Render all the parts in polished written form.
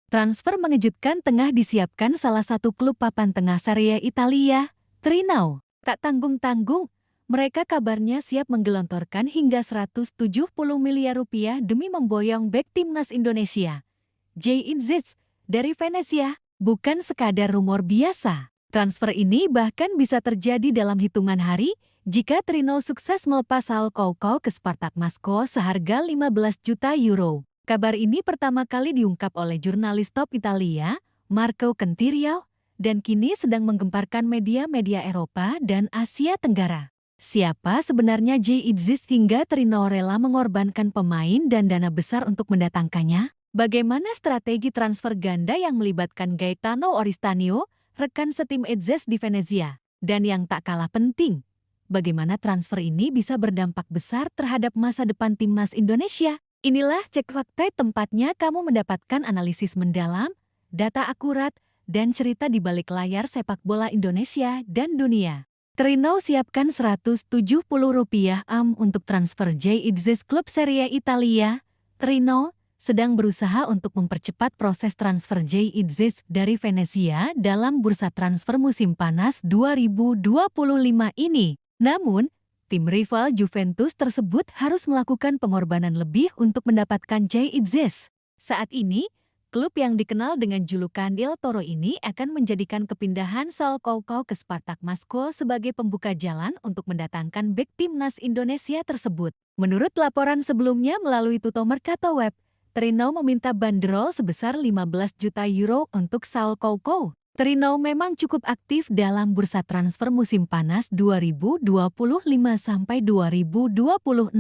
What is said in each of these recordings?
Transfer mengejutkan tengah disiapkan salah satu klub papan tengah Serie Italia, Torino. Tak tanggung-tanggung, mereka kabarnya siap menggelontorkan hingga 170 miliar rupiah demi memboyong bek timnas Indonesia. Jay Idzis dari Venezia, bukan sekadar rumor biasa. Transfer ini bahkan bisa terjadi dalam hitungan hari jika Torino sukses melepas Sal Koukou ke Spartak Moskow seharga 15 juta euro. Kabar ini pertama kali diungkap oleh jurnalis top Italia, Marco Contirio, dan kini sedang menggemparkan media-media Eropa dan Asia Tenggara. Siapa sebenarnya Jay Idzis hingga Torino rela mengorbankan pemain dan dana besar untuk mendatangkannya? Bagaimana strategi transfer ganda yang melibatkan Gaetano Oristanio, rekan setim Idzis di Venezia? Dan yang tak kalah penting, bagaimana transfer ini bisa berdampak besar terhadap masa depan timnas Indonesia? Inilah Cek Fakta, tempatnya kamu mendapatkan analisis mendalam, data akurat, dan cerita di balik layar sepak bola Indonesia dan dunia. Torino siapkan 170 rupiah untuk transfer Jay Idzis klub Serie Italia. Torino sedang berusaha untuk mempercepat proses transfer Jay Idzis dari Venezia dalam bursa transfer musim panas 2025 ini. Namun, tim rival Juventus tersebut harus melakukan pengorbanan lebih untuk mendapatkan Jay Idzis. Saat ini, klub yang dikenal dengan julukan El Toro ini akan menjadikan kepindahan Sal Koukou ke Spartak Moskow sebagai pembuka jalan untuk mendatangkan bek timnas Indonesia tersebut. Menurut laporan sebelumnya melalui Tutto Mercato Web, Torino meminta bandrol sebesar 15 juta euro untuk Sal Koukou. Torino memang cukup aktif dalam bursa transfer musim panas 2025 sampai 2026.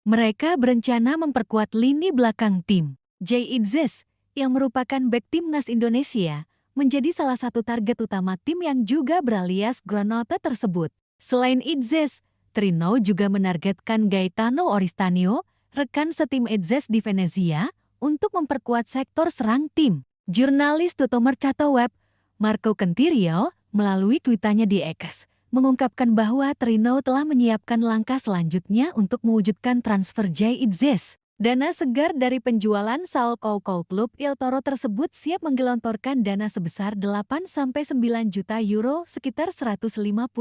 Mereka berencana memperkuat lini belakang tim. Jay Idzis, yang merupakan bek timnas Indonesia, menjadi salah satu target utama tim yang juga beralias Granote tersebut. Selain Idzis, Torino juga menargetkan Gaetano Oristanio, rekan setim Idzis di Venezia, untuk memperkuat sektor serang tim. Jurnalis Tutto Mercato Web, Marco Contirio, melalui tweetannya di X, mengungkapkan bahwa Torino telah menyiapkan langkah selanjutnya untuk mewujudkan transfer Jay Idzis. Dana segar dari penjualan Sal Koukou klub El Toro tersebut siap menggelontorkan dana sebesar 8-9 juta euro, sekitar 151-170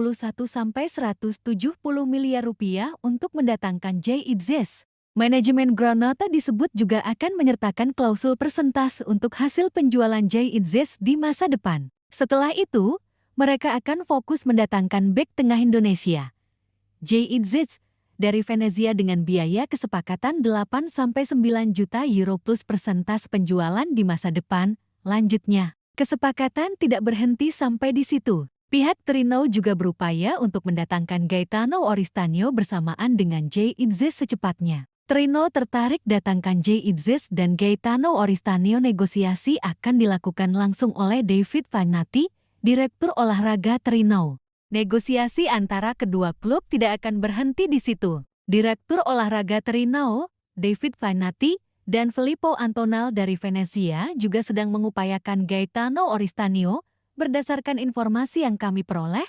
miliar rupiah untuk mendatangkan Jay Idzis. Manajemen Granote disebut juga akan menyertakan klausul persentase untuk hasil penjualan Jay Idzis di masa depan. Setelah itu, mereka akan fokus mendatangkan bek tengah Indonesia, Jay Idzis, dari Venezia dengan biaya kesepakatan 8-9 juta euro plus persentase penjualan di masa depan. Lanjutnya, kesepakatan tidak berhenti sampai di situ. Pihak Torino juga berupaya untuk mendatangkan Gaetano Oristanio bersamaan dengan Jay Idzis secepatnya. Torino tertarik datangkan Jay Idzis dan Gaetano Oristanio. Negosiasi akan dilakukan langsung oleh David Vagnati, Direktur Olahraga Torino. Negosiasi antara kedua klub tidak akan berhenti di situ. Direktur Olahraga Torino, David Vagnati, dan Filippo Antonal dari Venezia juga sedang mengupayakan Gaetano Oristanio. Berdasarkan informasi yang kami peroleh,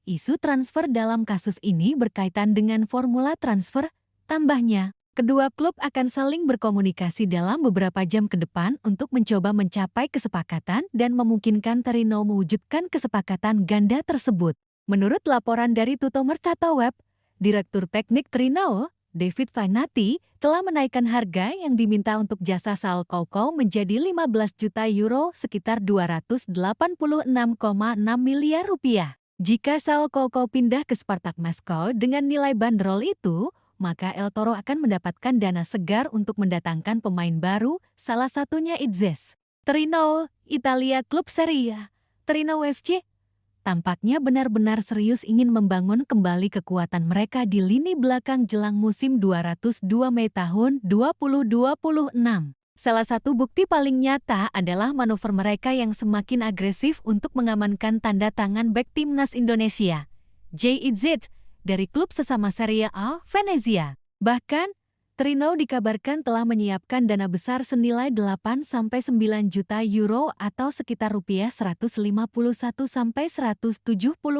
isu transfer dalam kasus ini berkaitan dengan formula transfer. Tambahnya, kedua klub akan saling berkomunikasi dalam beberapa jam ke depan untuk mencoba mencapai kesepakatan dan memungkinkan Torino mewujudkan kesepakatan ganda tersebut. Menurut laporan dari Tutto Mercato Web, Direktur Teknik Torino, David Vagnati, telah menaikkan harga yang diminta untuk jasa Sal Koukou menjadi 15 juta euro, sekitar 286,6 miliar rupiah. Jika Sal Koukou pindah ke Spartak Moskow dengan nilai bandrol itu, maka El Toro akan mendapatkan dana segar untuk mendatangkan pemain baru, salah satunya Idzis. Torino, Italia, klub Serie A, Torino FC, tampaknya benar-benar serius ingin membangun kembali kekuatan mereka di lini belakang jelang musim 202 Mei tahun 2026. Salah satu bukti paling nyata adalah manuver mereka yang semakin agresif untuk mengamankan tanda tangan bek timnas Indonesia, Jay Idzis, dari klub sesama Serie A, Venezia. Bahkan, Torino dikabarkan telah menyiapkan dana besar senilai 8-9 juta euro atau sekitar rupiah 151-170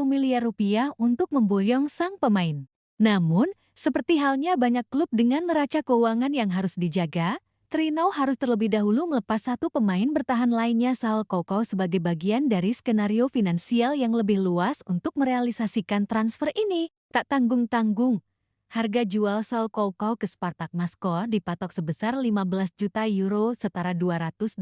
miliar rupiah untuk memboyong sang pemain. Namun, seperti halnya banyak klub dengan neraca keuangan yang harus dijaga, Trinau harus terlebih dahulu melepas satu pemain bertahan lainnya Saul Coco sebagai bagian dari skenario finansial yang lebih luas untuk merealisasikan transfer ini. Tak tanggung-tanggung, harga jual Saul Coco ke Spartak Moskow dipatok sebesar 15 juta euro setara 286,6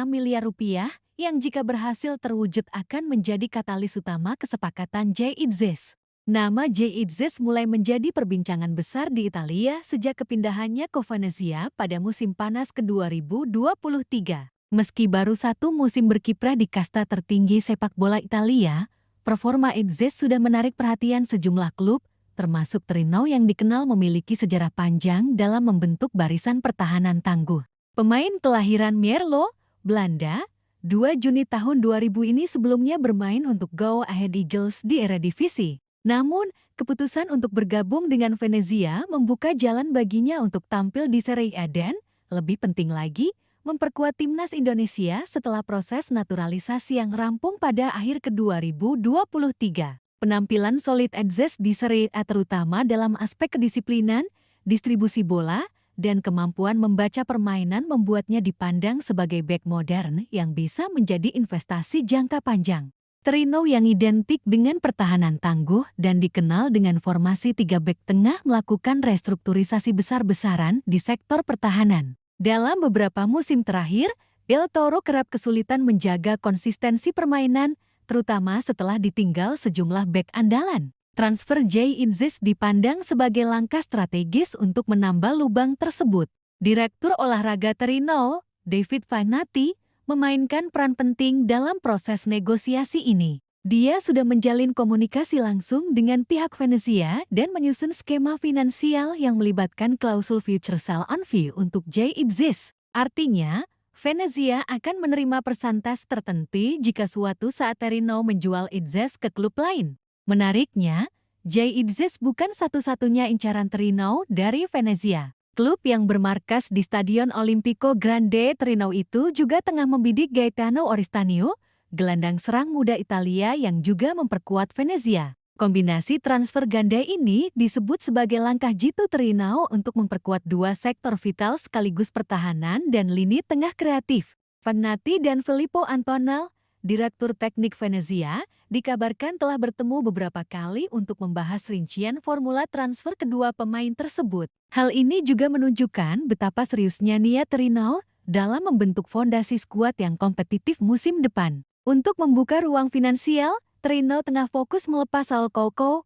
miliar rupiah yang jika berhasil terwujud akan menjadi katalis utama kesepakatan J-Idzes. Nama J-Idzes mulai menjadi perbincangan besar di Italia sejak kepindahannya ke Venezia pada musim panas ke-2023. Meski baru satu musim berkiprah di kasta tertinggi sepak bola Italia, performa Idzes sudah menarik perhatian sejumlah klub, termasuk Trinau yang dikenal memiliki sejarah panjang dalam membentuk barisan pertahanan tangguh. Pemain kelahiran Mierlo, Belanda, 2 Juni tahun 2000 ini sebelumnya bermain untuk Go Ahead Eagles di Eredivisie. Namun, keputusan untuk bergabung dengan Venezia membuka jalan baginya untuk tampil di Serie A dan, lebih penting lagi, memperkuat timnas Indonesia setelah proses naturalisasi yang rampung pada akhir ke-2023. Penampilan solid Idzes di Serie A terutama dalam aspek kedisiplinan, distribusi bola, dan kemampuan membaca permainan membuatnya dipandang sebagai bek modern yang bisa menjadi investasi jangka panjang. Trinau yang identik dengan pertahanan tangguh dan dikenal dengan formasi 3 bek tengah melakukan restrukturisasi besar-besaran di sektor pertahanan. Dalam beberapa musim terakhir, Del Toro kerap kesulitan menjaga konsistensi permainan, terutama setelah ditinggal sejumlah bek andalan. Transfer J-Idzes dipandang sebagai langkah strategis untuk menambal lubang tersebut. Direktur olahraga Trinau, David Fanati, memainkan peran penting dalam proses negosiasi ini. Dia sudah menjalin komunikasi langsung dengan pihak Venezia dan menyusun skema finansial yang melibatkan klausul future sell on fee untuk J-Idzes. Artinya, Venezia akan menerima persantas tertentu jika suatu saat Trinau menjual Idzes ke klub lain. Menariknya, J-Idzes bukan satu-satunya incaran Trinau dari Venezia. Klub yang bermarkas di Stadion Olimpico Grande Trinau itu juga tengah membidik Gaetano Oristanio, gelandang serang muda Italia yang juga memperkuat Venezia. Kombinasi transfer ganda ini disebut sebagai langkah jitu Trinau untuk memperkuat dua sektor vital sekaligus pertahanan dan lini tengah kreatif. Fanati dan Filippo Antonal, Direktur Teknik Venezia, dikabarkan telah bertemu beberapa kali untuk membahas rincian formula transfer kedua pemain tersebut. Hal ini juga menunjukkan betapa seriusnya niat Trinau dalam membentuk fondasi skuad yang kompetitif musim depan. Untuk membuka ruang finansial, Trinau tengah fokus melepas Saul Coco,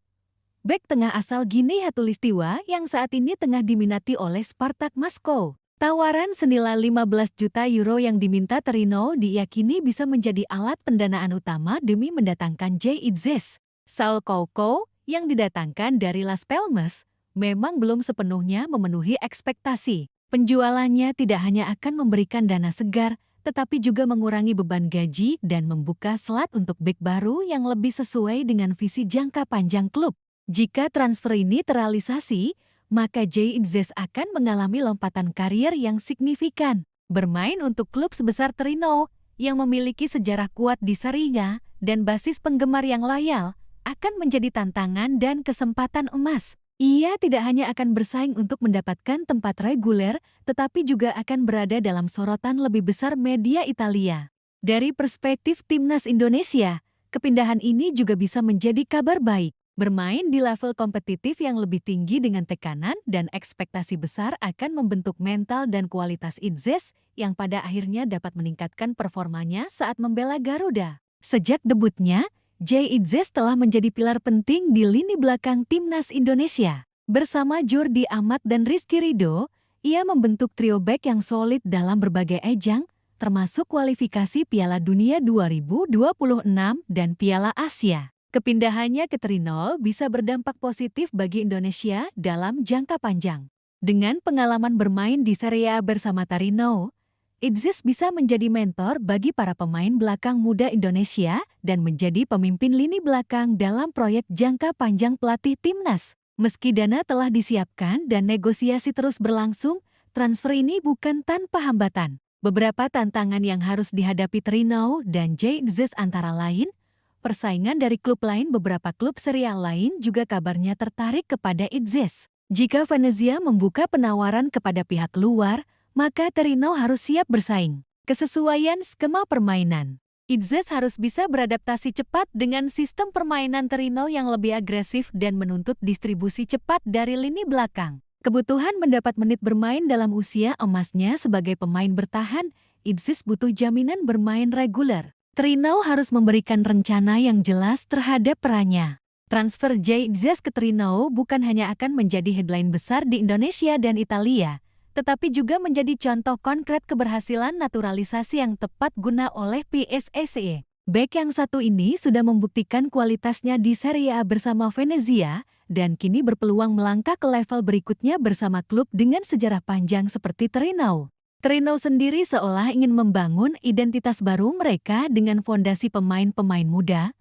bek tengah asal Guinea Khatulistiwa yang saat ini tengah diminati oleh Spartak Moskow. Tawaran senilai 15 juta euro yang diminta Trinau diyakini bisa menjadi alat pendanaan utama demi mendatangkan J-Idzes. Saul Coco, yang didatangkan dari Las Palmas, memang belum sepenuhnya memenuhi ekspektasi. Penjualannya tidak hanya akan memberikan dana segar, tetapi juga mengurangi beban gaji dan membuka selat untuk bek baru yang lebih sesuai dengan visi jangka panjang klub. Jika transfer ini terrealisasi, maka J-Idzes akan mengalami lompatan karier yang signifikan. Bermain untuk klub sebesar Trinau yang memiliki sejarah kuat di Serie A dan basis penggemar yang loyal akan menjadi tantangan dan kesempatan emas. Ia tidak hanya akan bersaing untuk mendapatkan tempat reguler, tetapi juga akan berada dalam sorotan lebih besar media Italia. Dari perspektif timnas Indonesia, kepindahan ini juga bisa menjadi kabar baik. Bermain di level kompetitif yang lebih tinggi dengan tekanan dan ekspektasi besar akan membentuk mental dan kualitas Idzes yang pada akhirnya dapat meningkatkan performanya saat membela Garuda. Sejak debutnya, J-Idzes telah menjadi pilar penting di lini belakang timnas Indonesia. Bersama Jordi Amat dan Rizky Ridho, ia membentuk trio bek yang solid dalam berbagai ajang, termasuk kualifikasi Piala Dunia 2026 dan Piala Asia. Kepindahannya ke Trinau bisa berdampak positif bagi Indonesia dalam jangka panjang. Dengan pengalaman bermain di Serie A bersama Trinau, Idzes bisa menjadi mentor bagi para pemain belakang muda Indonesia dan menjadi pemimpin lini belakang dalam proyek jangka panjang pelatih timnas. Meski dana telah disiapkan dan negosiasi terus berlangsung, transfer ini bukan tanpa hambatan. Beberapa tantangan yang harus dihadapi Trinau dan J-Idzes antara lain, persaingan dari klub lain. Beberapa klub serial lain juga kabarnya tertarik kepada Idzes. Jika Venezia membuka penawaran kepada pihak luar, maka Torino harus siap bersaing. Kesesuaian skema permainan. Idzes harus bisa beradaptasi cepat dengan sistem permainan Torino yang lebih agresif dan menuntut distribusi cepat dari lini belakang. Kebutuhan mendapat menit bermain dalam usia emasnya sebagai pemain bertahan, Idzes butuh jaminan bermain reguler. Torino harus memberikan rencana yang jelas terhadap perannya. Transfer Jay Idzes ke Torino bukan hanya akan menjadi headline besar di Indonesia dan Italia, tetapi juga menjadi contoh konkret keberhasilan naturalisasi yang tepat guna oleh PSSI. Bek yang satu ini sudah membuktikan kualitasnya di Serie A bersama Venezia, dan kini berpeluang melangkah ke level berikutnya bersama klub dengan sejarah panjang seperti Torino. Torino sendiri seolah ingin membangun identitas baru mereka dengan fondasi pemain-pemain muda,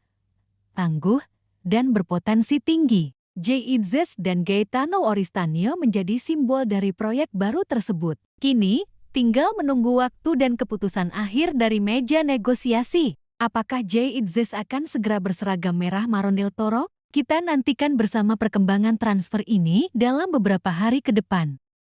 tangguh, dan berpotensi tinggi. Jay Idzes dan Gaetano Oristanio menjadi simbol dari proyek baru tersebut. Kini, tinggal menunggu waktu dan keputusan akhir dari meja negosiasi. Apakah Jay Idzes akan segera berseragam merah Maron del Toro? Kita nantikan bersama perkembangan transfer ini dalam beberapa hari ke depan.